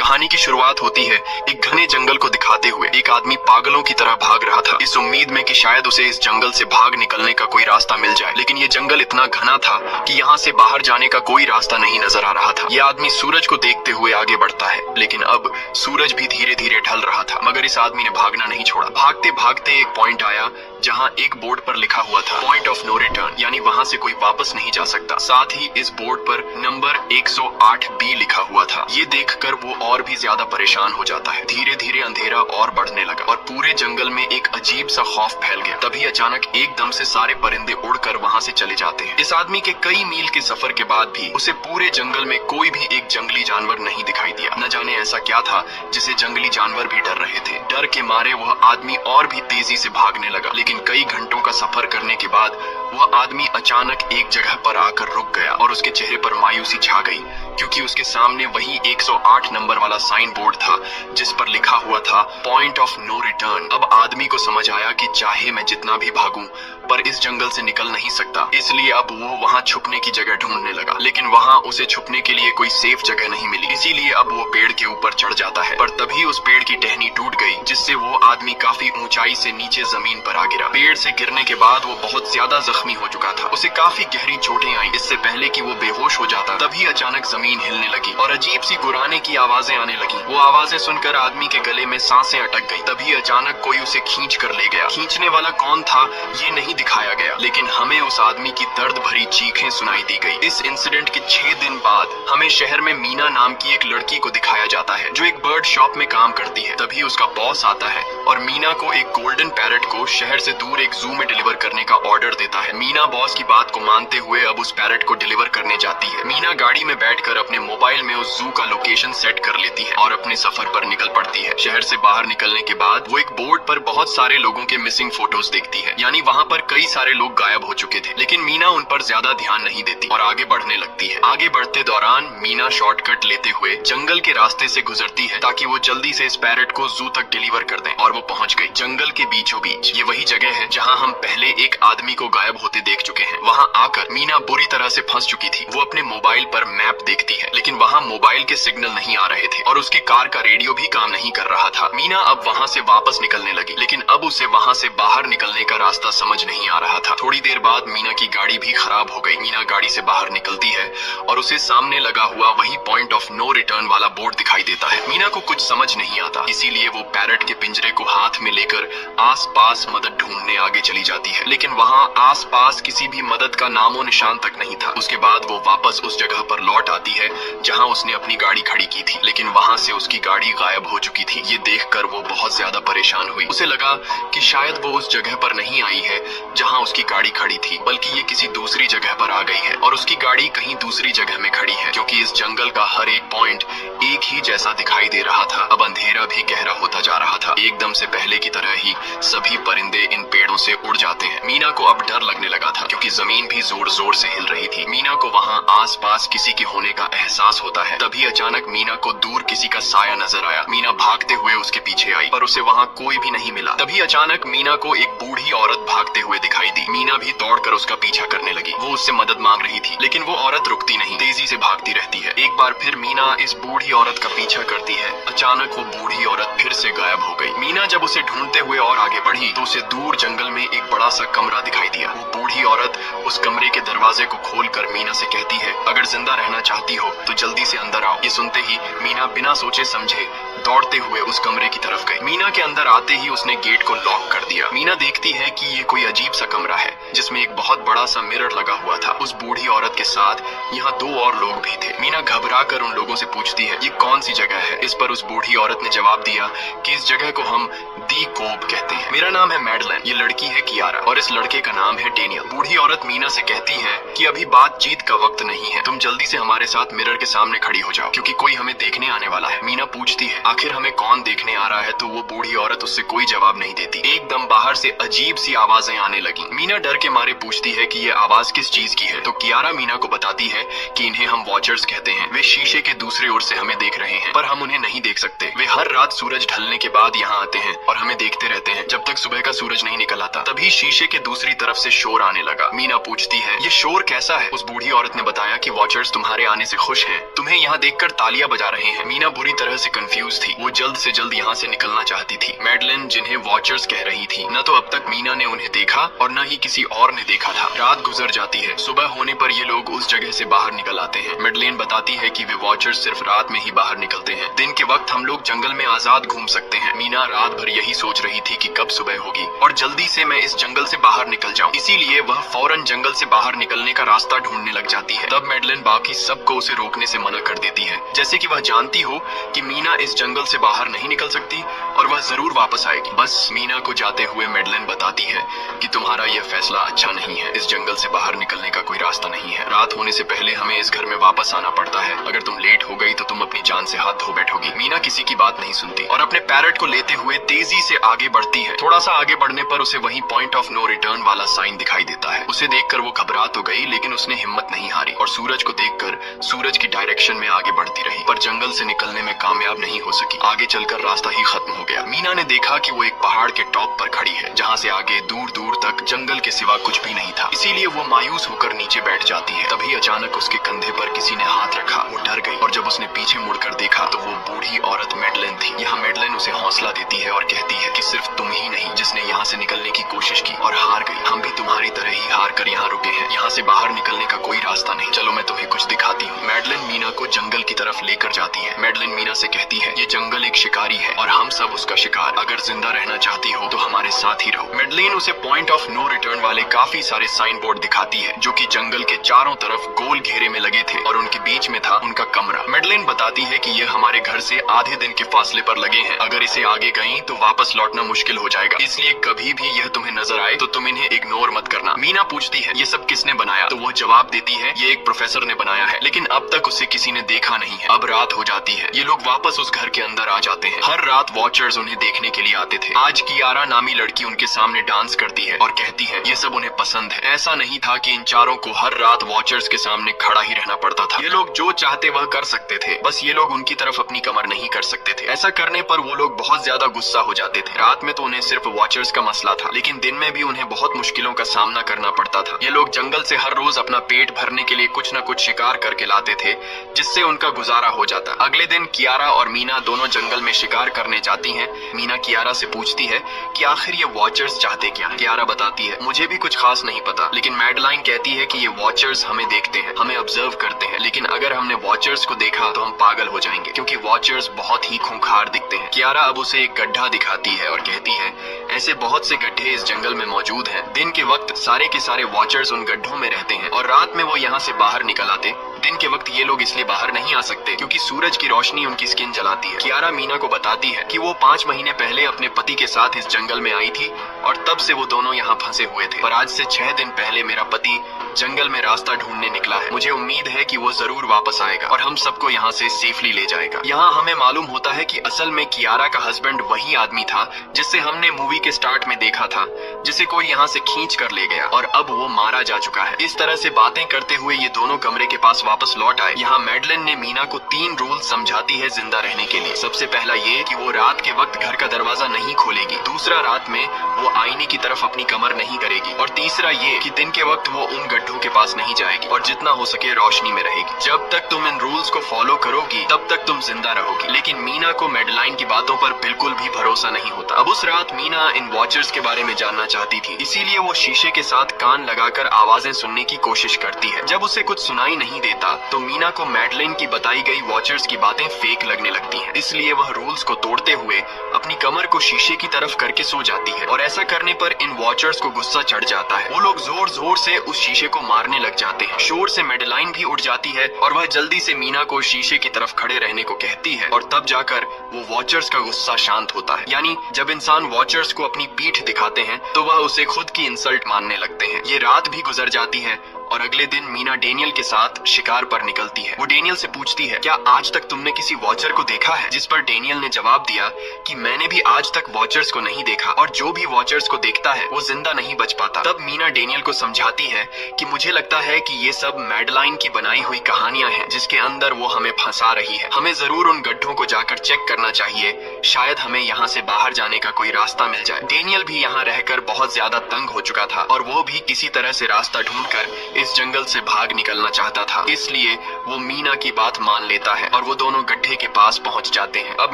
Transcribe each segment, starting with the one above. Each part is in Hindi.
कहानी की शुरुआत होती है एक घने जंगल को दिखाते हुए। एक आदमी पागलों की तरह भाग रहा था, इस उम्मीद में कि शायद उसे इस जंगल से भाग निकलने का कोई रास्ता मिल जाए। लेकिन ये जंगल इतना घना था कि यहाँ से बाहर जाने का कोई रास्ता नहीं नजर आ रहा था। यह आदमी सूरज को देखते हुए आगे बढ़ता है, लेकिन अब सूरज भी धीरे धीरे ढल रहा था। मगर इस आदमी ने भागना नहीं छोड़ा। भागते भागते एक पॉइंट आया जहाँ एक बोर्ड पर लिखा हुआ था पॉइंट ऑफ नो रिटर्न, यानी वहाँ से कोई वापस नहीं जा सकता। साथ ही इस बोर्ड पर नंबर 108B लिखा हुआ था। ये देखकर वो और भी ज्यादा परेशान हो जाता है। धीरे धीरे अंधेरा और बढ़ने लगा और पूरे जंगल में एक अजीब सा खौफ फैल गया। तभी अचानक एकदम से सारे परिंदे उड़कर वहाँ से चले जाते हैं। इस आदमी के कई मील के सफर के बाद भी उसे पूरे जंगल में कोई भी एक जंगली जानवर नहीं दिखाई दिया। न जाने ऐसा क्या था जिसे जंगली जानवर भी डर रहे थे। डर के मारे वह आदमी और भी तेजी से भागने लगा, लेकिन कई घंटों का सफर करने के बाद वह आदमी अचानक एक जगह पर आकर रुक गया और उसके चेहरे पर मायूसी छा गई, क्योंकि उसके सामने वही 108 नंबर वाला साइन बोर्ड था जिस पर लिखा हुआ था पॉइंट ऑफ नो रिटर्न। अब आदमी को समझ आया कि चाहे मैं जितना भी भागूं पर इस जंगल से निकल नहीं सकता, इसलिए अब वो वहाँ छुपने की जगह ढूंढने लगा। लेकिन वहाँ उसे छुपने के लिए कोई सेफ जगह नहीं मिली, इसीलिए अब वो पेड़ के ऊपर चढ़ जाता है। पर तभी उस पेड़ की टहनी टूट गई, जिससे वो आदमी काफी ऊंचाई से नीचे जमीन पर आ गिरा। पेड़ से गिरने के बाद वो बहुत ज्यादा जख्मी हो चुका था। उसे काफी गहरी चोटें आई। इससे पहले कि वो बेहोश हो जाता तभी अचानक जमीन हिलने लगी और अजीब सी गुर्राने की आवाजें आने लगी। वो आवाजें सुनकर आदमी के गले में सांसें अटक गई। तभी अचानक कोई उसे खींच कर ले गया। खींचने वाला कौन था ये नहीं दिखाया गया, लेकिन हमें उस आदमी की दर्द भरी चीखें सुनाई दी गई। इस इंसिडेंट के 6 दिन बाद हमें शहर में मीना नाम की एक लड़की को दिखाया जाता है जो एक बर्ड शॉप में काम करती है। तभी उसका बॉस आता है और मीना को एक गोल्डन पैरट को शहर से दूर एक जू में डिलीवर करने का ऑर्डर देता है। मीना बॉस की बात को मानते हुए अब उस पैरट को डिलीवर करने जाती है। मीना गाड़ी में बैठकर अपने मोबाइल में उस जू का लोकेशन सेट कर लेती है और अपने सफर पर निकल पड़ती है। शहर से बाहर निकलने के बाद वो एक बोर्ड पर बहुत सारे लोगों के मिसिंग फोटोज देखती है, यानी वहाँ पर कई सारे लोग गायब हो चुके थे। लेकिन मीना उन पर ज्यादा ध्यान नहीं देती और आगे बढ़ने लगती है। आगे बढ़ते दौरान मीना शॉर्टकट लेते हुए जंगल के रास्ते से गुजरती है ताकि वो जल्दी से इस पैरट को जू तक डिलीवर कर दें, और वो पहुंच गई जंगल के बीचों बीच। ये वही जगह है जहां हम पहले एक आदमी को गायब होते देख चुके हैं। वहां आकर मीना बुरी तरह से फंस चुकी थी। वो अपने मोबाइल पर मैप देखती है, लेकिन वहां मोबाइल के सिग्नल नहीं आ रहे थे और उसकी कार का रेडियो भी काम नहीं कर रहा था। मीना अब वहां से वापस निकलने लगी, लेकिन अब उसे वहां से बाहर निकलने का रास्ता समझ नहीं आ रहा था। थोड़ी देर बाद मीना की गाड़ी भी खराब हो गई। मीना गाड़ी से बाहर निकलती है और उसे सामने लगा हुआ वही पॉइंट ऑफ नो रिटर्न वाला बोर्ड दिखाई देता है। मीना को कुछ समझ नहीं आता, इसीलिए वो पैरट के पिंजरे को हाथ में लेकर आसपास मदद ढूंढने आगे चली जाती है, लेकिन वहाँ आसपास किसी भी मदद का नामो निशान तक नहीं था। उसके बाद वो वापस उस जगह पर लौट आती है जहाँ उसने अपनी गाड़ी खड़ी की थी, लेकिन वहाँ से उसकी गाड़ी गायब हो चुकी थी। ये देखकर वो बहुत ज्यादा परेशान हुई। उसे लगा कि शायद वो उस जगह पर नहीं आई है जहाँ उसकी गाड़ी खड़ी थी, बल्कि ये किसी दूसरी जगह पर आ गई है और उसकी गाड़ी कहीं दूसरी जगह में खड़ी है, क्योंकि इस जंगल का हर एक पॉइंट एक ही जैसा दिखाई दे रहा था। अब अंधेरा भी गहरा होता जा रहा था। एकदम से पहले की तरह ही सभी परिंदे इन पेड़ों से उड़ जाते हैं। मीना को अब डर लगने लगा था, क्योंकि जमीन भी जोर जोर से हिल रही थी। मीना को वहाँ आसपास किसी के होने का एहसास होता है। तभी अचानक मीना को दूर किसी का साया नजर आया। मीना भागते हुए उसके पीछे आई, पर उसे वहाँ कोई भी नहीं मिला। तभी अचानक मीना को एक बूढ़ी औरत भागते हुए दिखाई दी। मीना भी दौड़कर उसका पीछा करने लगी। वो उससे मदद मांग रही थी, लेकिन वो औरत रुकती नहीं, तेजी से भागती रहती है। एक बार फिर मीना इस बूढ़ी औरत का पीछा करती है। अचानक वो बूढ़ी औरत फिर से गायब हो गई। मीना जब उसे ढूंढते हुए और आगे बढ़ी तो उसे दूर जंगल में एक बड़ा सा कमरा दिखाई दिया। वो बूढ़ी औरत उस कमरे के दरवाजे को खोलकर मीना से कहती है, अगर जिंदा रहना चाहती हो तो जल्दी से अंदर आओ। ये सुनते ही मीना बिना सोचे समझे दौड़ते हुए उस कमरे की तरफ गई। मीना के अंदर आते ही उसने गेट को लॉक कर दिया। मीना देखती है कि ये कोई अजीब सा कमरा है जिसमें एक बहुत बड़ा सा मिरर लगा हुआ था। उस बूढ़ी औरत के साथ यहाँ 2 और लोग भी थे। मीना घबरा कर उन लोगों से पूछती है, ये कौन सी जगह है? इस पर उस बूढ़ी औरत ने जवाब दिया कि इस जगह को हम दी कोब कहते हैं। मेरा नाम है मैडलेन, ये लड़की है कियारा और इस लड़के का नाम है डेनियल। बूढ़ी औरत मीना से कहती है कि अभी बातचीत का वक्त नहीं है, तुम जल्दी से हमारे साथ मिरर के सामने खड़ी हो जाओ, क्योंकि कोई हमें देखने आने वाला है। मीना पूछती है, आखिर हमें कौन देखने आ रहा है, तो वो बूढ़ी औरत उससे कोई जवाब नहीं देती। एकदम बाहर से अजीब सी आवाजें आने लगी। मीना डर के मारे पूछती है कि ये आवाज किस चीज की है, तो कियारा मीना को बताती है कि इन्हें हम वॉचर्स कहते हैं। वे शीशे के दूसरी ओर से हमें देख रहे हैं, पर हम उन्हें नहीं देख सकते। वे हर रात सूरज ढलने के बाद यहाँ आते हैं और हमें देखते रहते हैं जब तक सुबह का सूरज नहीं निकल आता। तभी शीशे के दूसरी तरफ से शोर आने लगा। मीना पूछती है, ये शोर कैसा है? उस बूढ़ी औरत ने बताया कि वॉचर्स तुम्हारे आने से खुश हैं, तुम्हें यहाँ देखकर तालियां बजा रहे हैं। मीना बुरी तरह से कंफ्यूज थी। वो जल्द से जल्द यहाँ से निकलना चाहती थी। मैडलिन जिन्हें वॉचर्स कह रही थी, न तो अब तक मीना ने उन्हें देखा और न ही किसी और ने देखा था। रात गुजर जाती है। सुबह होने पर ये लोग उस जगह से बाहर निकल आते हैं। मैडलिन बताती है कि वे वॉचर्स सिर्फ रात में ही बाहर निकलते हैं, दिन के वक्त हम लोग जंगल में आजाद घूम सकते हैं। मीना रात भर यही सोच रही थी कि कब सुबह होगी और जल्दी से मैं इस जंगल से बाहर निकल जाऊं। इसीलिए वह फौरन जंगल से बाहर निकलने का रास्ता ढूंढने लग जाती है। तब मैडलिन बाकी सबको उसे रोकने से मना कर देती है, जैसे कि वह जानती हो कि मीना इस जंगल से बाहर नहीं निकल सकती और वह जरूर वापस आएगी। बस मीना को जाते हुए मैडलिन बताती है कि तुम्हारा यह फैसला अच्छा नहीं है। इस जंगल से बाहर निकलने का कोई रास्ता नहीं है। रात होने से पहले हमें इस घर में वापस आना पड़ता है। अगर तुम लेट हो गई तो तुम अपनी जान से हाथ धो बैठोगी। मीना किसी की बात नहीं सुनती और अपने पैरट को लेते हुए तेजी से आगे बढ़ती है। थोड़ा सा आगे बढ़ने पर उसे वहीं पॉइंट ऑफ नो रिटर्न वाला साइन दिखाई देता है। उसे देखकर वो घबरा तो गई, लेकिन उसने हिम्मत नहीं हारी और सूरज को देखकर सूरज की डायरेक्शन में आगे बढ़ती रही, पर जंगल से निकलने में कामयाब नहीं हो सकी। आगे चलकर रास्ता ही खत्म हो गया। मीना ने देखा कि वो एक पहाड़ के टॉप पर खड़ी है, जहाँ से आगे दूर दूर तक जंगल के सिवा कुछ भी नहीं था। इसीलिए वो मायूस होकर नीचे बैठ जाती है। तभी अचानक उसके कंधे पर किसी ने हाथ रखा। वो डर गई और जब उसने पीछे मुड़कर देखा तो वो बूढ़ी औरत मैडलिन थी। यहाँ मैडलिन उसे हौसला देती है और कहती है कि सिर्फ तुम ही नहीं जिसने यहाँ से निकलने की कोशिश की और हार गई। हम भी तुम्हारी तरह ही हार कर यहाँ रुके हैं। यहाँ से बाहर निकलने का कोई रास्ता नहीं। चलो मैं तुम्हें कुछ दिखाती हूँ। मैडलिन मीना को जंगल की तरफ लेकर जाती है। मैडलिन मीना से कहती है, ये जंगल एक शिकारी है और हम सब उसका शिकार। अगर जिंदा रहना चाहती हो तो हमारे साथ ही रहो। मैडलिन उसे पॉइंट ऑफ नो रिटर्न वाले काफी सारे साइन बोर्ड दिखाती है, जो कि जंगल के चारों तरफ गोल घेरे में लगे थे और उनके बीच में था उनका कमरा। मैडलिन बताती है कि यह हमारे घर से आधे दिन के फासले पर लगे हैं। अगर इसे आगे गई तो वापस लौटना मुश्किल हो जाएगा, इसलिए कभी भी यह तुम्हें नजर आए तो तुम इन्हें इग्नोर मत करना। मीना पूछती है, ये सब किसने बनाया? तो वो जवाब देती है, ये एक प्रोफेसर ने बनाया है, लेकिन अब तक उसे किसी ने देखा नहीं है। अब रात हो जाती है। ये लोग वापस उस घर के अंदर आ जाते हैं। हर रात वॉचर्स उन्हें देखने के लिए आते थे। आज कियारा नामी लड़की उनके सामने डांस करती है और कहती है ये सब उन्हें पसंद है। ऐसा नहीं था कि इन चारों को हर रात वॉचर्स के सामने खड़ा ही रहना पड़ता था। ये लोग जो चाहते वह कर सकते थे, बस ये लोग उनकी तरफ अपनी कमर नहीं कर सकते थे। ऐसा करने पर वो लोग बहुत ज्यादा गुस्सा हो जाते थे। रात में तो उन्हें सिर्फ वॉचर्स का मसला था, लेकिन दिन में भी उन्हें बहुत मुश्किलों का सामना करना पड़ता था। ये लोग जंगल से हर रोज अपना पेट भरने के लिए कुछ न कुछ शिकार करके लाते थे, जिससे उनका गुजारा हो जाता। अगले दिन कियारा और मीना दोनों जंगल में शिकार करने जाती हैं। मीना कियारा से पूछती है कि आखिर ये वॉचर्स चाहते क्या? कियारा बताती है, मुझे भी कुछ खास नहीं पता, लेकिन मैडलाइन कहती है कि ये वॉचर्स हमें देखते हैं, हमें ऑब्जर्व करते हैं, लेकिन अगर हमने वॉचर्स को देखा तो हम पागल हो जाएंगे, क्योंकि वॉचर्स बहुत ही खूंखार दिखते हैं। कियारा अब उसे एक गड्ढा दिखाती है और कहती है, ऐसे बहुत से गड्ढे इस जंगल में मौजूद हैं। दिन के वक्त सारे के सारे वॉचर्स उन गड्ढों में रहते हैं और रात में वो यहाँ से बाहर निकल आते। दिन के वक्त ये लोग इसलिए बाहर नहीं आ सकते क्योंकि सूरज की रोशनी उनकी स्किन जलाती है। कियारा मीना को बताती है कि वो 5 महीने पहले अपने पति के साथ इस जंगल में आई थी और तब से वो दोनों यहाँ फंसे हुए थे, पर आज से 6 दिन पहले मेरा पति जंगल में रास्ता ढूंढने निकला है। मुझे उम्मीद है कि वो जरूर वापस आएगा और हम सबको यहाँ से सेफली ले जाएगा। यहाँ हमें मालूम होता है कि असल में कियारा का हस्बैंड वही आदमी था जिससे हमने मूवी के स्टार्ट में देखा था, जिसे कोई यहाँ से खींच कर ले गया और अब वो मारा जा चुका है। इस तरह से बातें करते हुए ये दोनों कमरे के पास वापस लौट आए। यहाँ मैडलिन ने मीना को 3 रूल समझाती है जिंदा रहने के लिए। सबसे पहला ये कि वो रात के वक्त घर का दरवाजा नहीं खोलेगी। दूसरा, रात में वो आईने की तरफ अपनी कमर नहीं करेगी। और तीसरा ये कि दिन के वक्त वो उन गड्ढों के पास नहीं जाएगी और जितना हो सके रोशनी में रहेगी। जब तक तुम इन रूल्स को फॉलो करोगी तब तक तुम जिंदा रहोगी। लेकिन मीना को मैडलाइन की बातों पर बिल्कुल भी भरोसा नहीं होता। अब उस रात मीना इन वॉचर्स के बारे में जानना चाहती थी, इसीलिए वो शीशे के साथ कान लगाकर आवाजें सुनने की कोशिश करती है। जब उसे कुछ सुनाई नहीं देता तो मीना को मैडलिन की बताई गई वॉचर्स की बातें फेक लगने लगती हैं। इसलिए वह रूल्स को तोड़ते हुए अपनी कमर को शीशे की तरफ करके सो जाती है और ऐसा करने पर इन वॉचर्स को गुस्सा चढ़ जाता है। वो लोग जोर जोर से उस शीशे को मारने लग जाते हैं। शोर से मैडलाइन भी उठ जाती है और वह जल्दी से मीना को शीशे की तरफ खड़े रहने को कहती है और तब जाकर वो वॉचर्स का गुस्सा शांत होता है। यानी जब इंसान वॉचर्स को अपनी पीठ दिखाते हैं तो वह उसे खुद की इंसल्ट मानने लगते हैं। ये रात भी गुजर जाती है और अगले दिन मीना डेनियल के साथ शिकार पर निकलती है। वो डेनियल से पूछती है, क्या आज तक तुमने किसी वॉचर को देखा है? जिस पर डेनियल ने जवाब दिया कि मैंने भी आज तक वॉचर्स को नहीं देखा और जो भी वॉचर्स को देखता है वो जिंदा नहीं बच पाता। तब मीना डेनियल को समझाती है कि मुझे लगता है कि ये सब मैडलाइन की बनाई हुई कहानियां हैं जिसके अंदर वो हमें फंसा रही है। हमें जरूर उन गड्ढों को जाकर चेक करना चाहिए, शायद हमें यहाँ से बाहर जाने का कोई रास्ता मिल जाए। डेनियल भी यहाँ रहकर बहुत ज्यादा तंग हो चुका था और वो भी किसी तरह से रास्ता ढूंढकर इस जंगल से भाग निकलना चाहता था, इसलिए वो मीना की बात मान लेता है और वो दोनों गड्ढे के पास पहुंच जाते हैं। अब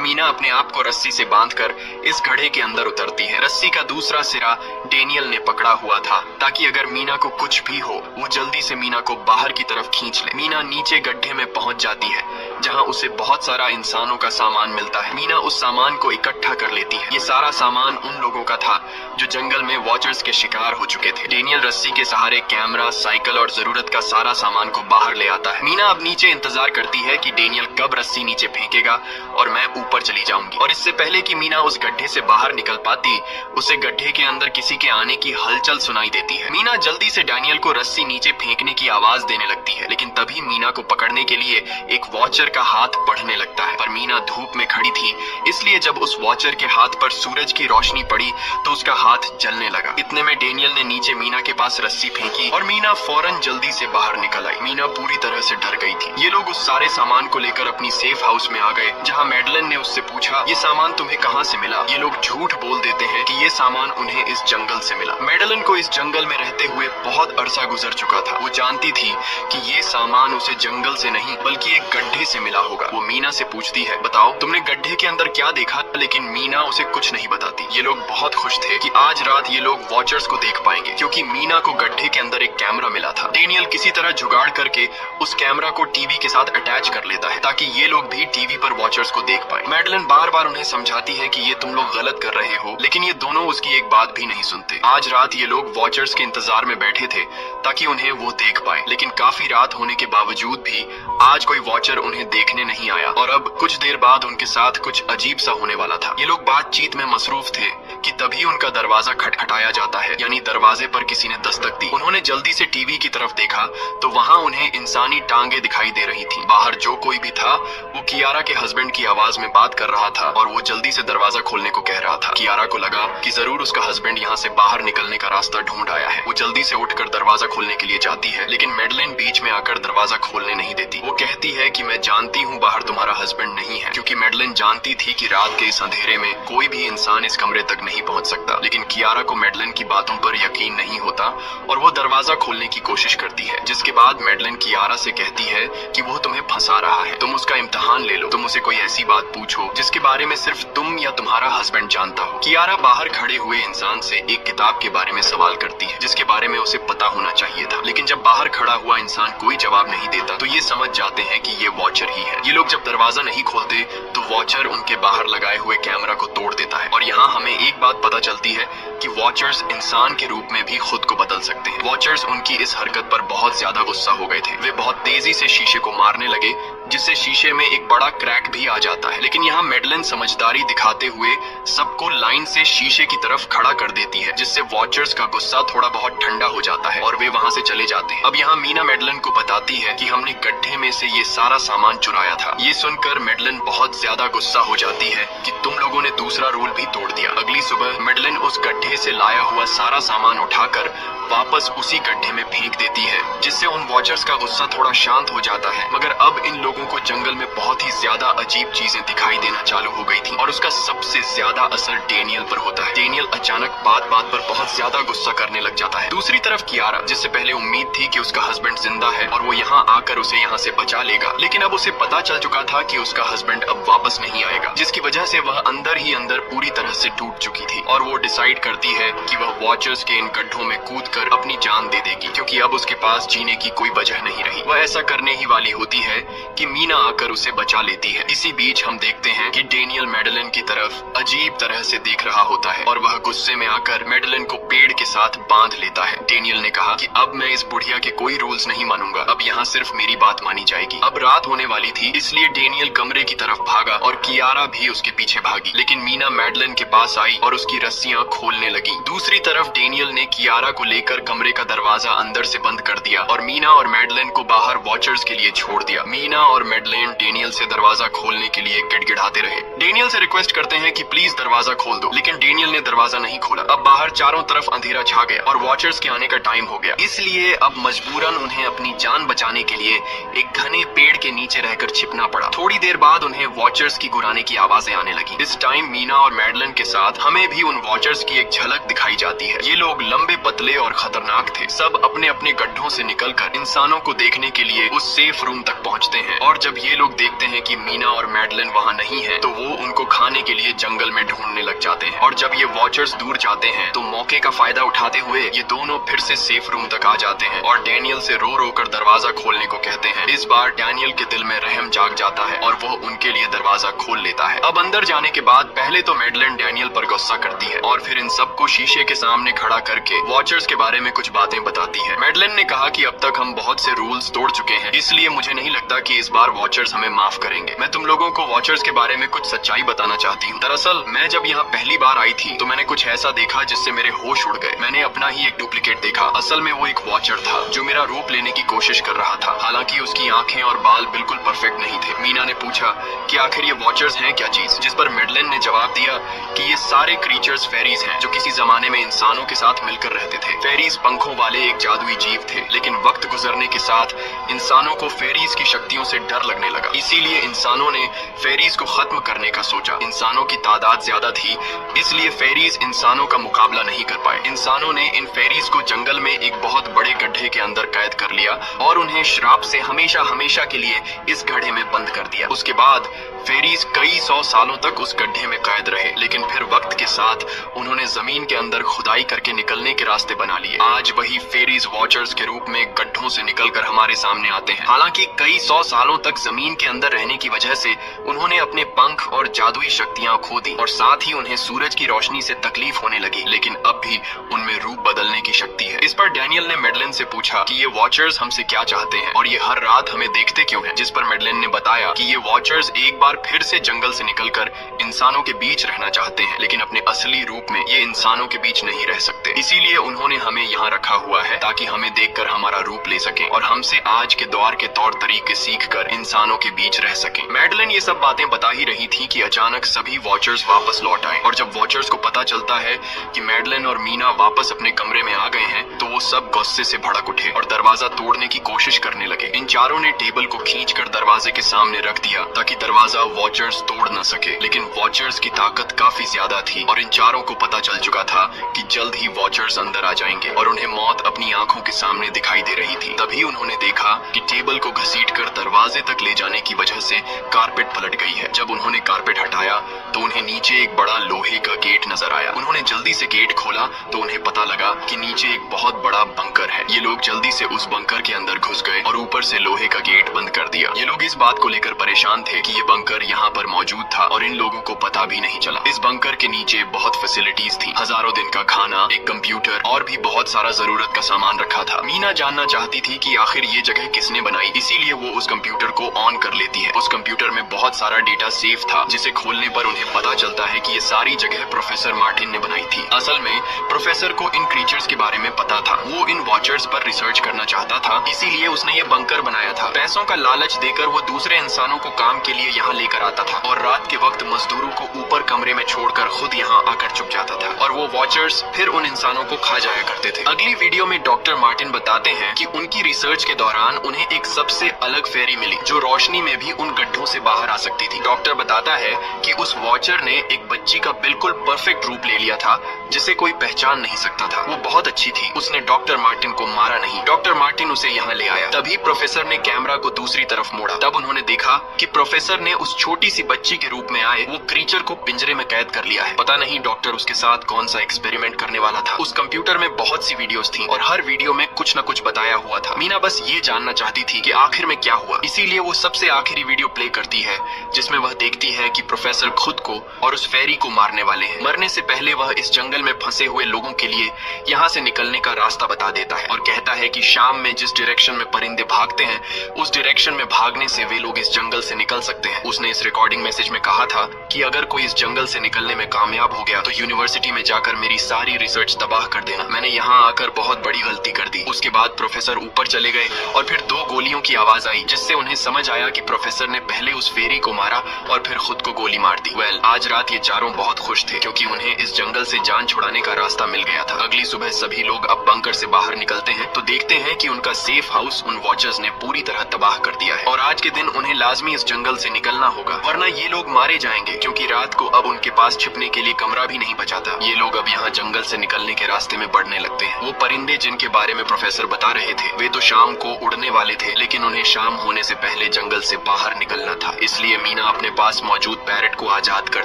मीना अपने आप को रस्सी से बांधकर इस गड्ढे के अंदर उतरती है। रस्सी का दूसरा सिरा डेनियल ने पकड़ा हुआ था ताकि अगर मीना को कुछ भी हो वो जल्दी से मीना को बाहर की तरफ खींच ले। मीना नीचे गड्ढे में पहुंच जाती है जहां उसे बहुत सारा इंसानों का सामान मिलता है। मीना उस सामान को इकट्ठा कर लेती है। ये सारा सामान उन लोगों का था जो जंगल में वॉचर्स के शिकार हो चुके थे। डेनियल रस्सी के सहारे कैमरा, साइकिल और जरूरत का सारा सामान को बाहर ले आता है। मीना अब नीचे इंतजार करती है कि डेनियल कब रस्सी नीचे फेंकेगा और मैं ऊपर चली जाऊंगी। और इससे पहले कि मीना उस गड्ढे से बाहर निकल पाती, उसे गड्ढे के अंदर किसी के आने की हलचल सुनाई देती है। मीना जल्दी से डेनियल को रस्सी नीचे फेंकने की आवाज देने लगती है, लेकिन तभी मीना को पकड़ने के लिए एक वॉचर का हाथ बढ़ने लगता है। पर मीना धूप में खड़ी थी, इसलिए जब उस वॉचर के हाथ पर सूरज की रोशनी पड़ी तो उसका हाथ जलने लगा। इतने में डेनियल ने नीचे मीना के पास रस्सी फेंकी और मीना फौरन जल्दी से बाहर निकल आई। मीना पूरी तरह से डर गई थी। ये लोग उस सारे सामान को लेकर अपनी सेफ हाउस में आ गए, जहाँ मैडलन ने उससे पूछा, ये सामान तुम्हें कहाँ से मिला? ये लोग झूठ बोल देते हैं कि ये सामान उन्हें इस जंगल से मिला। मैडलन को इस जंगल में रहते हुए बहुत अरसा गुजर चुका था। वो जानती थी कि ये सामान उसे जंगल से नहीं बल्कि एक गड्ढे से मिला होगा। वो मीना से पूछती है, बताओ तुमने गड्ढे के अंदर क्या देखा? लेकिन मीना उसे कुछ नहीं बताती। ये लोग बहुत खुश थे कि आज रात ये लोग वॉचर्स को देख पाएंगे, क्योंकि मीना को गड्ढे के अंदर एक कैमरा मिला था। डेनियल किसी तरह जुगाड़ करके उस कैमरा को टीवी के साथ अटैच कर लेता है ताकि ये लोग भी टीवी पर वॉचर्स को देख पाए। मैडलन बार बार उन्हें समझाती है कि ये तुम लोग गलत कर रहे हो, लेकिन ये दोनों उसकी एक बात भी नहीं सुनते। आज रात ये लोग वॉचर्स के इंतजार में बैठे थे ताकि उन्हें वो देख पाए, लेकिन काफी रात होने के बावजूद भी आज कोई वॉचर उन्हें देखने नहीं आया और अब कुछ देर बाद उनके साथ कुछ अजीब सा होने वाला था। ये लोग बातचीत में मसरूफ थे कि तभी उनका दरवाजा खटखटाया जाता है, यानी दरवाजे पर किसी ने दस्तक दी। उन्होंने जल्दी से टीवी की तरफ देखा तो वहाँ उन्हें इंसानी टांगे दिखाई दे रही थी। बाहर जो कोई भी था वो कियारा के हस्बैंड की आवाज में बात कर रहा था और वो जल्दी से दरवाजा खोलने को कह रहा था। कियारा को लगा कि जरूर उसका हस्बैंड यहाँ से बाहर निकलने का रास्ता ढूंढ आया है। वो जल्दी से उठकर दरवाजा खोलने के लिए जाती है, लेकिन मैडलेन बीच में आकर दरवाजा खोलने नहीं देती। वो कहती है कि मैं जानती हूँ बाहर तुम्हारा हस्बैंड नहीं है, क्योंकि मैडलेन जानती थी कि रात के इस अंधेरे में कोई भी इंसान इस कमरे तक नहीं पहुँच सकता। लेकिन कियारा को मैडलेन की बातों पर यकीन नहीं होता और वो दरवाजा खोलने की कोशिश करती है, जिसके बाद मैडलेन कियारा से कहती है कि वो तुम्हें फंसा रहा है, तुम उसका इम्तिहान ले लो, तुम उसे कोई ऐसी बात पूछो जिसके बारे में सिर्फ तुम या तुम्हारा हस्बैंड जानता हो। कियारा बाहर खड़े हुए इंसान से एक किताब के बारे में सवाल करती है जिसके बारे में उसे पता होना चाहिए था, लेकिन जब बाहर खड़ा हुआ इंसान कोई जवाब नहीं देता तो ये समझ जाते हैं कि ये वॉचर ही है। ये लोग जब दरवाजा नहीं खोलते तो वॉचर उनके बाहर लगाए हुए कैमरा को तोड़ देता है और यहाँ हमें एक बात पता चलती है कि वॉचर्स इंसान के रूप में भी खुद को बदल सकते हैं। वॉचर्स उनकी इस हरकत पर बहुत ज्यादा गुस्सा हो गए थे। वे बहुत तेजी से शीशे को मारने लगे जिससे शीशे में एक बड़ा क्रैक भी आ जाता है, लेकिन यहाँ मैडलेन समझदारी दिखाते हुए सबको लाइन से शीशे की तरफ खड़ा कर देती है, जिससे वॉचर्स का गुस्सा थोड़ा बहुत ठंडा हो जाता है और वे वहाँ से चले जाते हैं। अब यहाँ मीना मैडलेन को बताती है कि हमने गड्ढे में से ये सारा सामान चुराया था। ये सुनकर मैडलेन बहुत ज्यादा गुस्सा हो जाती है कि तुम लोगों ने दूसरा रूल भी तोड़ दिया। अगली सुबह मैडलेन उस गड्ढे से लाया हुआ सारा सामान उठाकर वापस उसी गड्ढे में फेंक देती है, जिससे उन वॉचर्स का गुस्सा थोड़ा शांत हो जाता है। मगर अब इन लोगों को जंगल में बहुत ही ज्यादा अजीब चीजें दिखाई देना चालू हो गई थी और उसका सबसे ज्यादा असर डेनियल पर होता है। डेनियल अचानक बात बात पर बहुत ज्यादा गुस्सा करने लग जाता है। दूसरी तरफ कियारा, जिससे पहले उम्मीद थी कि उसका हस्बैंड जिंदा है और वो यहाँ आकर उसे यहाँ से बचा लेगा, लेकिन अब उसे पता चल चुका था कि उसका हस्बैंड अब वापस नहीं आएगा, जिसकी वजह से वह अंदर ही अंदर पूरी तरह से टूट चुकी थी और वो डिसाइड करती है कि वह वॉचर्स के इन गड्ढों में कूद कर अपनी जान दे देगी, क्योंकि अब उसके पास जीने पीने की कोई वजह नहीं रही। वह ऐसा करने ही वाली होती है कि मीना आकर उसे बचा लेती है। इसी बीच हम देखते हैं कि डेनियल मैडेलिन की तरफ अजीब तरह से देख रहा होता है और वह गुस्से में आकर मैडेलिन को पेड़ के साथ बांध लेता है। डेनियल ने कहा कि अब मैं इस बुढ़िया के कोई रूल्स नहीं मानूंगा, अब यहाँ सिर्फ मेरी बात मानी जाएगी। अब रात होने वाली थी, इसलिए डेनियल कमरे की तरफ भागा और कियारा भी उसके पीछे भागी, लेकिन मीना मैडेलिन के पास आई और उसकी रस्सियां खोलने लगी। दूसरी तरफ डेनियल ने कियारा को लेकर कमरे का दरवाजा अंदर से बंद कर दिया और मीना और मैडेलिन को बाहर वॉचर्स के लिए छोड़ दिया। मीना और मैडेलिन डेनियल से दरवाजा खोलने के लिए गिड़गिड़ाते रहे। डेनियल से रिक्वेस्ट करते हैं कि प्लीज दरवाजा खोल दो, लेकिन डेनियल ने दरवाजा नहीं खोला। अब बाहर चारों तरफ अंधेरा छा गया और वॉचर्स के आने का टाइम हो गया, इसलिए अब मजबूरन उन्हें अपनी जान बचाने के लिए एक घने पेड़ के नीचे रहकर छिपना पड़ा। थोड़ी देर बाद उन्हें वॉचर्स की गुराने की आवाजें आने लगी। इस टाइम मीना और मैडेलिन के साथ हमें भी उन वॉचर्स की एक झलक दिखाई जाती है। ये लोग लंबे पतले और खतरनाक थे। सब अपने अपने गड्ढों से निकलकर इंसानों को देखने के लिए उस सेफ रूम तक पहुंचते हैं और जब ये लोग देखते हैं कि मीना और मैडेलिन वहाँ नहीं है तो वो उनको खाने के लिए जंगल में ढूंढने लग जाते हैं। और जब ये वॉचर्स दूर जाते हैं तो मौके का फायदा उठाते हुए ये दोनों फिर से सेफ रूम तक आ जाते हैं और डेनियल से रो रो कर दरवाजा खोलने को कहते हैं। इस बार डेनियल के दिल में रहम जाग जाता है और वो उनके लिए दरवाजा खोल लेता है। अब अंदर जाने के बाद पहले तो मैडेलिन डेनियल पर गुस्सा करती है और फिर इन सबको शीशे के सामने खड़ा करके वॉचर्स के बारे में कुछ बातें बताती है। मैडेलिन ने कहा कि अब तक हम बहुत से रूल्स तोड़ चुके हैं, इसलिए मुझे नहीं लगता कि इस बार वॉचर्स हमें माफ करेंगे। मैं तुम लोगों को वॉचर्स के बारे में कुछ सच्चाई बताना चाहती हूँ। दरअसल मैं जब यहाँ पहली बार आई थी तो मैंने कुछ ऐसा देखा जिससे मेरे होश उड़ गए। मैंने अपना ही एक डुप्लीकेट देखा। असल में वो एक वॉचर था जो मेरा रूप लेने की कोशिश कर रहा था। हालांकि उसकी आंखें और बाल बिल्कुल परफेक्ट नहीं थे। मीना ने पूछा कि आखिर ये वॉचर्स हैं क्या चीज, जिस पर मैडेलिन ने जवाब दिया कि ये सारे क्रीचर्स फेरीज हैं जो किसी जमाने में इंसानों के साथ मिलकर रहते थे। फेरीज पंखों वाले एक जादुई जीव थे, लेकिन वक्त गुजरने के साथ इंसानों को फेरीज की शक्तियों से डर लगने लगा, इसीलिए इंसानों ने फेरीज को खत्म करने का सोचा। इंसानों की तादाद ज्यादा थी, इसलिए फेरीज इंसानों का मुकाबला नहीं कर पाए। इंसानों ने इन फेरीज को जंगल में एक बहुत बड़े गड्ढे के अंदर कैद कर लिया और उन्हें श्राप से हमेशा हमेशा के लिए इस गड्ढे में बंद कर दिया। उसके बाद फेरीज कई 100 सालों तक उस गड्ढे में कैद रहे, लेकिन फिर वक्त के साथ उन्होंने जमीन के अंदर खुदाई करके निकलने के रास्ते बना लिए। आज वही फेरीज वॉचर्स के रूप में गड्ढों से निकलकर हमारे सामने आते हैं। हालांकि कई 100 सालों तक जमीन के अंदर रहने की वजह से उन्होंने अपने पंख और जादुई शक्तियां खो दी और साथ ही उन्हें सूरज की रोशनी से तकलीफ होने लगी, लेकिन अब भी उनमें रूप बदलने की शक्ति है। इस पर डेनियल ने मैडेलिन से पूछा कि ये वॉचर्स हमसे क्या चाहते हैं और ये हर रात हमें देखते क्यों हैं, जिस पर मैडेलिन ने बताया कि ये वॉचर्स एक बार फिर से जंगल से निकलकर इंसानों के बीच रहना चाहते हैं, लेकिन अपने असली रूप में ये इंसानों के बीच नहीं रह सकते। इसीलिए उन्होंने हमें यहाँ रखा हुआ है ताकि हमें देखकर हमारा रूप ले सके और हमसे आज के दौर के तौर तरीके सीखकर इंसानों के बीच रह सके। मैडेलिन ये सब बातें बता ही रही थी कि अचानक सभी वॉचर्स वापस लौट आए और जब वॉचर्स को पता चलता है कि मैडेलिन और मीना वापस अपने कमरे में आ गए हैं तो वो सब गुस्से से भड़क उठे और दरवाजा तोड़ने की कोशिश करने लगे। इन चारों ने टेबल को खींचकर दरवाजे के सामने रख दिया ताकि दरवाजा वॉचर्स तोड़ न सके, लेकिन वॉचर्स की ताकत काफी ज्यादा थी और इन चारों को पता चल चुका था कि जल्द ही वॉचर्स अंदर आ जाएंगे और उन्हें मौत अपनी आंखों के सामने दिखाई दे रही थी। तभी उन्होंने देखा कि टेबल को घसीटकर दरवाजे तक ले जाने की वजह से कारपेट पलट गई है। जब उन्होंने कारपेट हटाया तो उन्हें नीचे एक बड़ा लोहे का गेट नजर आया। उन्होंने जल्दी से गेट खोला तो उन्हें पता लगा कि नीचे एक बहुत बड़ा बंकर है। ये लोग जल्दी से उस बंकर के अंदर घुस गए और ऊपर से लोहे का गेट बंद कर दिया। ये लोग इस बात को लेकर परेशान थे कि ये बंकर यहाँ पर मौजूद था और इन लोगों को पता भी नहीं चला। इस बंकर के नीचे बहुत फैसिलिटीज थी, हजारों दिन का खाना, एक कंप्यूटर और भी बहुत सारा जरूरत का सामान रखा था। मीना जानना चाहती थी कि आखिर ये जगह किसने बनाई, इसीलिए वो उस कंप्यूटर को ऑन कर लेती है। उस कंप्यूटर में बहुत सारा डेटा सेफ था जिसे खोलने पर उन्हें पता चलता है कि ये सारी जगह प्रोफेसर मार्टिन ने बनाई थी। असल में प्रोफेसर को इन क्रीचर्स के बारे में पता था। वो इन वॉचर्स पर रिसर्च करना चाहता था, इसीलिए उसने ये बंकर बनाया था। पैसों का लालच देकर वो दूसरे इंसानों को काम के लिए यहाँ लेकर आता था और रात के वक्त मजदूरों को ऊपर कमरे में छोड़कर खुद यहाँ आकर छुप जाता था और वो वॉचर्स फिर उन इंसानों को खा जाया करते थे। अगली वीडियो में डॉक्टर मार्टिन बताते हैं कि उनकी रिसर्च के दौरान उन्हें एक सबसे अलग फेरी मिली जो रोशनी में भी उन गड्ढों से बाहर आ सकती थी। डॉक्टर बताता है कि उस वॉचर ने एक बच्ची का बिल्कुल परफेक्ट रूप ले लिया था जिसे कोई पहचान नहीं सकता था। वो बहुत अच्छी थी, उसने डॉक्टर मार्टिन को मारा नहीं। डॉक्टर मार्टिन उसे यहाँ ले आया। तभी प्रोफेसर ने कैमरा को दूसरी तरफ मोड़ा। तब उन्होंने देखा कि प्रोफेसर ने उस छोटी सी बच्ची के रूप में आए वो क्रीचर को पिंजरे में कैद कर लिया है। पता नहीं डॉक्टर उसके साथ कौन सा एक्सपेरिमेंट करने वाला था। उस कंप्यूटर में बहुत सी वीडियोस थी और हर वीडियो में कुछ न कुछ बताया हुआ था। मीना बस ये जानना चाहती थी कि आखिर में क्या हुआ, इसीलिए वो सबसे आखिरी वीडियो प्ले करती है जिसमें वह देखती है कि प्रोफेसर खुद को और उस फेरी को मारने वाले हैं। मरने से पहले वह इस जंगल में फंसे हुए लोगों के लिए यहाँ से निकलने का रास्ता बता देता है और कहता है कि शाम में जिस डायरेक्शन में परिंदे भागते हैं उस डायरेक्शन में भागने से वे लोग इस जंगल से निकल सकते हैं। उसने इस रिकॉर्डिंग मैसेज में कहा था कि अगर कोई इस जंगल से निकलने में कामयाब हो गया तो यूनिवर्सिटी में जाकर मेरी सारी रिसर्च तबाह कर देना। मैंने यहाँ आकर बहुत बड़ी गलती कर दी। उसके बाद प्रोफेसर ऊपर चले गए और फिर 2 गोलियों की आवाज आई जिससे उन्हें समझ आया कि प्रोफेसर ने पहले उस फेरी को मारा और फिर खुद को गोली मार दी। आज रात ये चारों बहुत खुश थे क्योंकि उन्हें इस जंगल से जान छुड़ाने का रास्ता मिल गया था। अगली सुबह सभी लोग अब बंकर से बाहर निकलते हैं तो देखते हैं कि उनका सेफ हाउस उन वॉचर्स ने पूरी तरह तबाह कर दिया है और आज के दिन उन्हें लाजमी इस जंगल से निकलना होगा वरना ये लोग मारे जाएंगे क्योंकि रात को अब उनके पास छिपने के लिए कमरा भी नहीं बचा था। ये लोग अब यहाँ जंगल से निकलने के रास्ते में बढ़ने लगते हैं। वो परिंदे जिनके बारे में प्रोफेसर बता रहे थे वे तो शाम को उड़ने वाले थे लेकिन उन्हें शाम होने से पहले जंगल से बाहर निकलना था। इसलिए मीना अपने पास मौजूद पैरेट को आजाद कर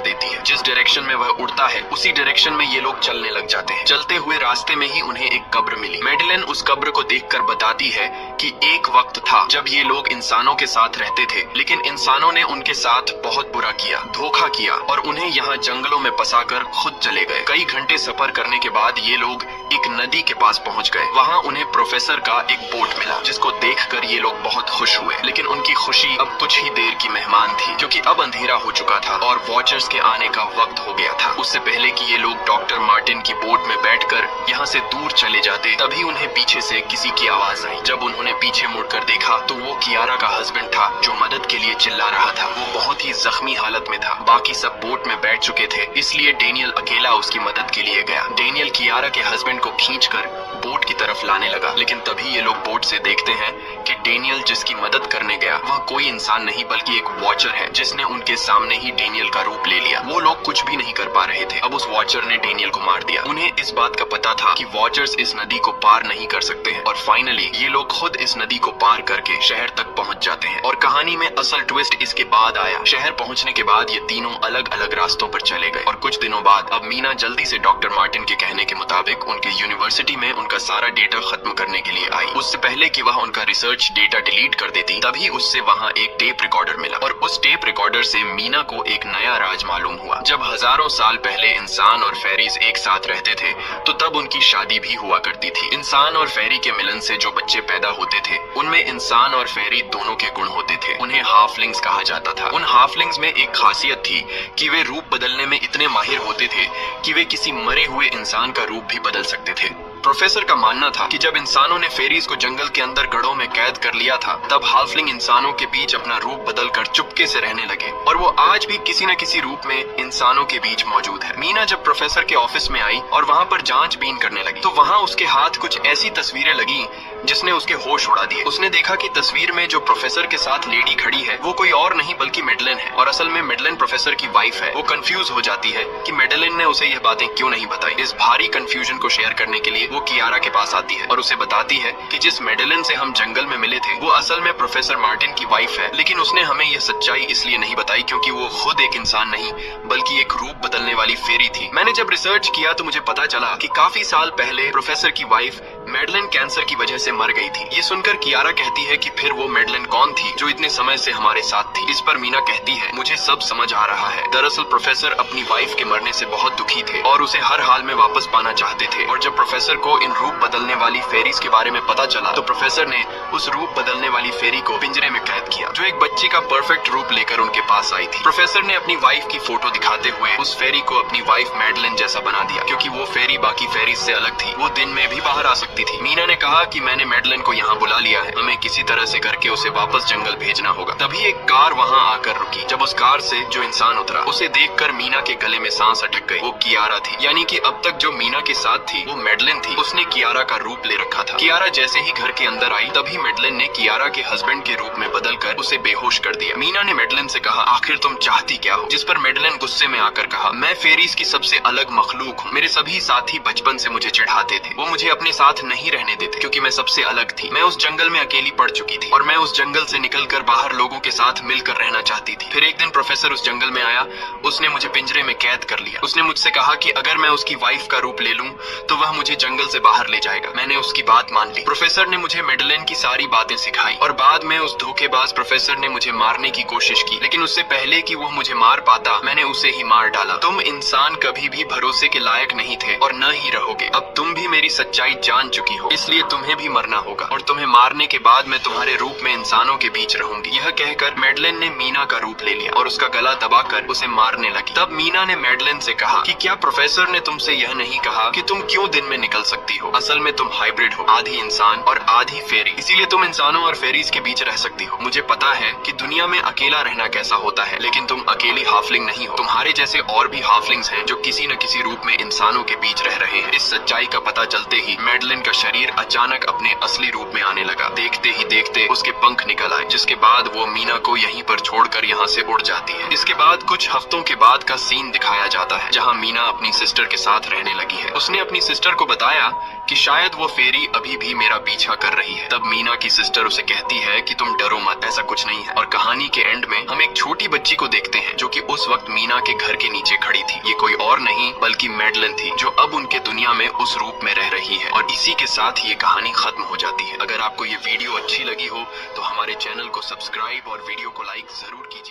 देती है। जिस डायरेक्शन में वह उड़ता है उसी डायरेक्शन में ये लोग चलने लग जाते हैं। चलते हुए रास्ते में ही उन्हें एक कब्र मिली। मैडेलिन उस कब्र को देखकर बताती है कि एक वक्त था जब ये लोग इंसानों के साथ रहते थे लेकिन इंसानों ने उनके साथ बहुत बुरा किया, धोखा किया और उन्हें यहाँ जंगलों में फंसाकर खुद चले गए। कई घंटे सफर करने के बाद ये लोग एक नदी के पास पहुंच गए। वहाँ उन्हें प्रोफेसर का एक बोट मिला जिसको देखकर ये लोग बहुत खुश हुए लेकिन उनकी खुशी अब कुछ ही देर की मेहमान थी क्योंकि अब अंधेरा हो चुका था और वॉचर्स के आने का वक्त हो गया था। उससे पहले कि ये लोग डॉक्टर मार्टिन की बोट में बैठकर यहाँ से दूर चले जाते तभी उन्हें पीछे से किसी की आवाज आई। जब उन्होंने पीछे मुड़कर देखा तो वो कियारा का हस्बैंड था जो मदद के लिए चिल्ला रहा था। वो बहुत ही जख्मी हालत में था। बाकी सब बोट में बैठ चुके थे इसलिए डेनियल अकेला उसकी मदद के लिए गया। डेनियल कियारा के हस्बैंड को खींचकर बोट की तरफ लाने लगा लेकिन तभी ये लोग बोट से देखते हैं कि डेनियल जिसकी मदद करने गया वह कोई इंसान नहीं बल्कि एक वॉचर है जिसने उनके सामने ही डेनियल का रूप ले लिया। वो लोग कुछ भी नहीं कर पा रहे थे। अब उस वॉचर ने डेनियल को मार दिया। उन्हें इस बात का पता था कि वॉचर्स इस नदी को पार नहीं कर सकते हैं और फाइनली ये लोग खुद इस नदी को पार करके शहर तक पहुंच जाते हैं। और कहानी में असल ट्विस्ट इसके बाद आया। शहर पहुंचने के बाद ये तीनों अलग अलग रास्तों पर चले गए और कुछ दिनों बाद अब मीना जल्दी से डॉक्टर मार्टिन के कहने के मुताबिक उनके यूनिवर्सिटी में उनका सारा डेटा खत्म करने के लिए आई। उससे पहले कि वह उनका रिसर्च डेटा डिलीट कर देती तभी उससे वहाँ एक टेप रिकॉर्डर मिला और उस टेप रिकॉर्डर से मीना को एक नया राज मालूम हुआ। जब हजारों साल पहले इंसान और फेरीज एक साथ रहते थे तो तब उनकी शादी भी हुआ करती थी। इंसान और फेरी के मिलन से जो बच्चे पैदा होते थे उनमें इंसान और फेरी दोनों के गुण होते थे। उन्हें हाफलिंग्स कहा जाता था। उन हाफलिंग्स में एक खासियत थी कि वे रूप बदलने में इतने माहिर होते थे कि वे किसी मरे हुए इंसान का रूप भी बदल सकते थे। प्रोफेसर का मानना था कि जब इंसानों ने फेरीज को जंगल के अंदर गढ़ों में कैद कर लिया था तब हाफलिंग इंसानों के बीच अपना रूप बदलकर चुपके से रहने लगे और वो आज भी किसी न किसी रूप में इंसानों के बीच मौजूद है। मीना जब प्रोफेसर के ऑफिस में आई और वहाँ पर जांचबीन करने लगी तो वहाँ उसके हाथ कुछ ऐसी तस्वीरें लगी जिसने उसके होश उड़ा दिए। उसने देखा कि तस्वीर में जो प्रोफेसर के साथ लेडी खड़ी है वो कोई और नहीं बल्कि मैडेलिन है और असल में मैडेलिन प्रोफेसर की वाइफ है। वो कंफ्यूज हो जाती है कि मैडेलिन ने उसे यह बातें क्यों नहीं बताई। इस भारी कंफ्यूजन को शेयर करने के लिए वो कियारा के पास आती है और उसे बताती है कि जिस मैडेलिन से हम जंगल में मिले थे वो असल में प्रोफेसर मार्टिन की वाइफ है लेकिन उसने हमें यह सच्चाई इसलिए नहीं बताई क्योंकि वो खुद एक इंसान नहीं बल्कि एक रूप बदलने वाली फेरी थी। मैंने जब रिसर्च किया तो मुझे पता चला कि काफी साल पहले प्रोफेसर की वाइफ मैडेलिन कैंसर की वजह से मर गई थी। ये सुनकर कियारा कहती है कि फिर वो मैडेलिन कौन थी जो इतने समय से हमारे साथ थी। इस पर मीना कहती है मुझे सब समझ आ रहा है। दरअसल प्रोफेसर अपनी वाइफ के मरने से बहुत दुखी थे और उसे हर हाल में वापस पाना चाहते थे और जब प्रोफेसर को इन रूप बदलने वाली फेरीज के बारे में पता चला तो प्रोफेसर ने उस रूप बदलने वाली फेरी को पिंजरे में कैद किया जो एक बच्ची का परफेक्ट रूप लेकर उनके पास आई थी। प्रोफेसर ने अपनी वाइफ की फोटो दिखाते हुए उस फेरी को अपनी वाइफ मैडेलिन जैसा बना दिया क्योंकि वो फेरी बाकी फेरीज से अलग थी। वो दिन में भी बाहर आ सकती थी। मीना ने कहा कि मैंने मैडेलिन को यहाँ बुला लिया है, हमें किसी तरह से करके उसे वापस जंगल भेजना होगा। तभी एक कार वहाँ आकर रुकी। जब उस कार से जो इंसान उतरा उसे देखकर मीना के गले में सांस अटक गई। वो कियारा थी, यानी कि अब तक जो मीना के साथ थी वो मैडेलिन थी थी उसने कियारा का रूप ले रखा था। कियारा जैसे ही घर के अंदर आई तभी मैडलिन ने कियारा के हस्बैंड के रूप में बदलकर उसे बेहोश कर दिया। मीना ने मैडलिन से कहा, आखिर तुम चाहती क्या हो? जिस पर मैडलिन गुस्से में आकर कहा, मैं फेरीज की सबसे अलग मखलूक हूँ। मेरे सभी साथी बचपन से मुझे चिढ़ाते थे, वो मुझे अपने साथ नहीं रहने देते क्योंकि मैं सबसे अलग थी। मैं उस जंगल में अकेली पड़ चुकी थी और मैं उस जंगल से निकलकर बाहर लोगों के साथ मिलकर रहना चाहती थी। फिर एक दिन प्रोफेसर उस जंगल में आया, उसने मुझे पिंजरे में कैद कर लिया। उसने मुझसे कहा कि अगर मैं उसकी वाइफ का रूप ले लूं तो वह मुझे जंगल से बाहर ले जाएगा। मैंने उसकी बात मान ली। प्रोफेसर ने मुझे मैडलिन की सारी बातें सिखाई और बाद में उस धोखेबाज प्रोफेसर ने मुझे मारने की कोशिश की, लेकिन उससे पहले कि वो मुझे मार पाता मैंने उसे ही मार डाला। तुम इंसान कभी भी भरोसे के लायक नहीं थे और न ही रहोगे। अब तुम भी मेरी सच्चाई जान चुकी हो, इसलिए तुम्हें भी मरना होगा और तुम्हें मारने के बाद मैं तुम्हारे रूप में इंसानों के बीच रहूंगी। यह कहकर मैडलिन ने मीना का रूप ले लिया और उसका गला दबाकर उसे मारने लगी। तब मीना ने मैडलिन से कहा कि क्या प्रोफेसर ने तुमसे यह नहीं कहा कि तुम क्यों दिन में निकल सकती हो? असल में तुम हाइब्रिड हो, आधी इंसान और आधी फेरी, इसीलिए तुम इंसानों और फेरीज के बीच रह सकती हो। मुझे पता है कि दुनिया में अकेला रहना कैसा होता है, लेकिन तुम अकेली हाफलिंग नहीं हो। तुम्हारे जैसे और भी हाफलिंग्स हैं जो किसी न किसी रूप में इंसानों के बीच रह रहे हैं। इस सच्चाई का पता चलते ही मैडलिन का शरीर अचानक अपने असली रूप में आने लगा। देखते ही देखते उसके पंख निकल आए, जिसके बाद वो मीना को यहीं पर छोड़कर यहाँ से उड़ जाती है। इसके बाद कुछ हफ्तों के बाद का सीन दिखाया जाता है जहाँ मीना अपनी सिस्टर के साथ रहने लगी है। उसने अपनी सिस्टर को बताया कि शायद वो फेरी अभी भी मेरा पीछा कर रही है। तब मीना की सिस्टर उसे कहती है कि तुम डरो मत, ऐसा कुछ नहीं है। और कहानी के एंड में हम एक छोटी बच्ची को देखते हैं जो कि उस वक्त मीना के घर के नीचे खड़ी थी। ये कोई और नहीं बल्कि मैडलिन थी, जो अब उनके दुनिया में उस रूप में रह रही है। और इसी के साथ ये कहानी खत्म हो जाती है। अगर आपको ये वीडियो अच्छी लगी हो तो हमारे चैनल को सब्सक्राइब और वीडियो को लाइक जरूर कीजिए।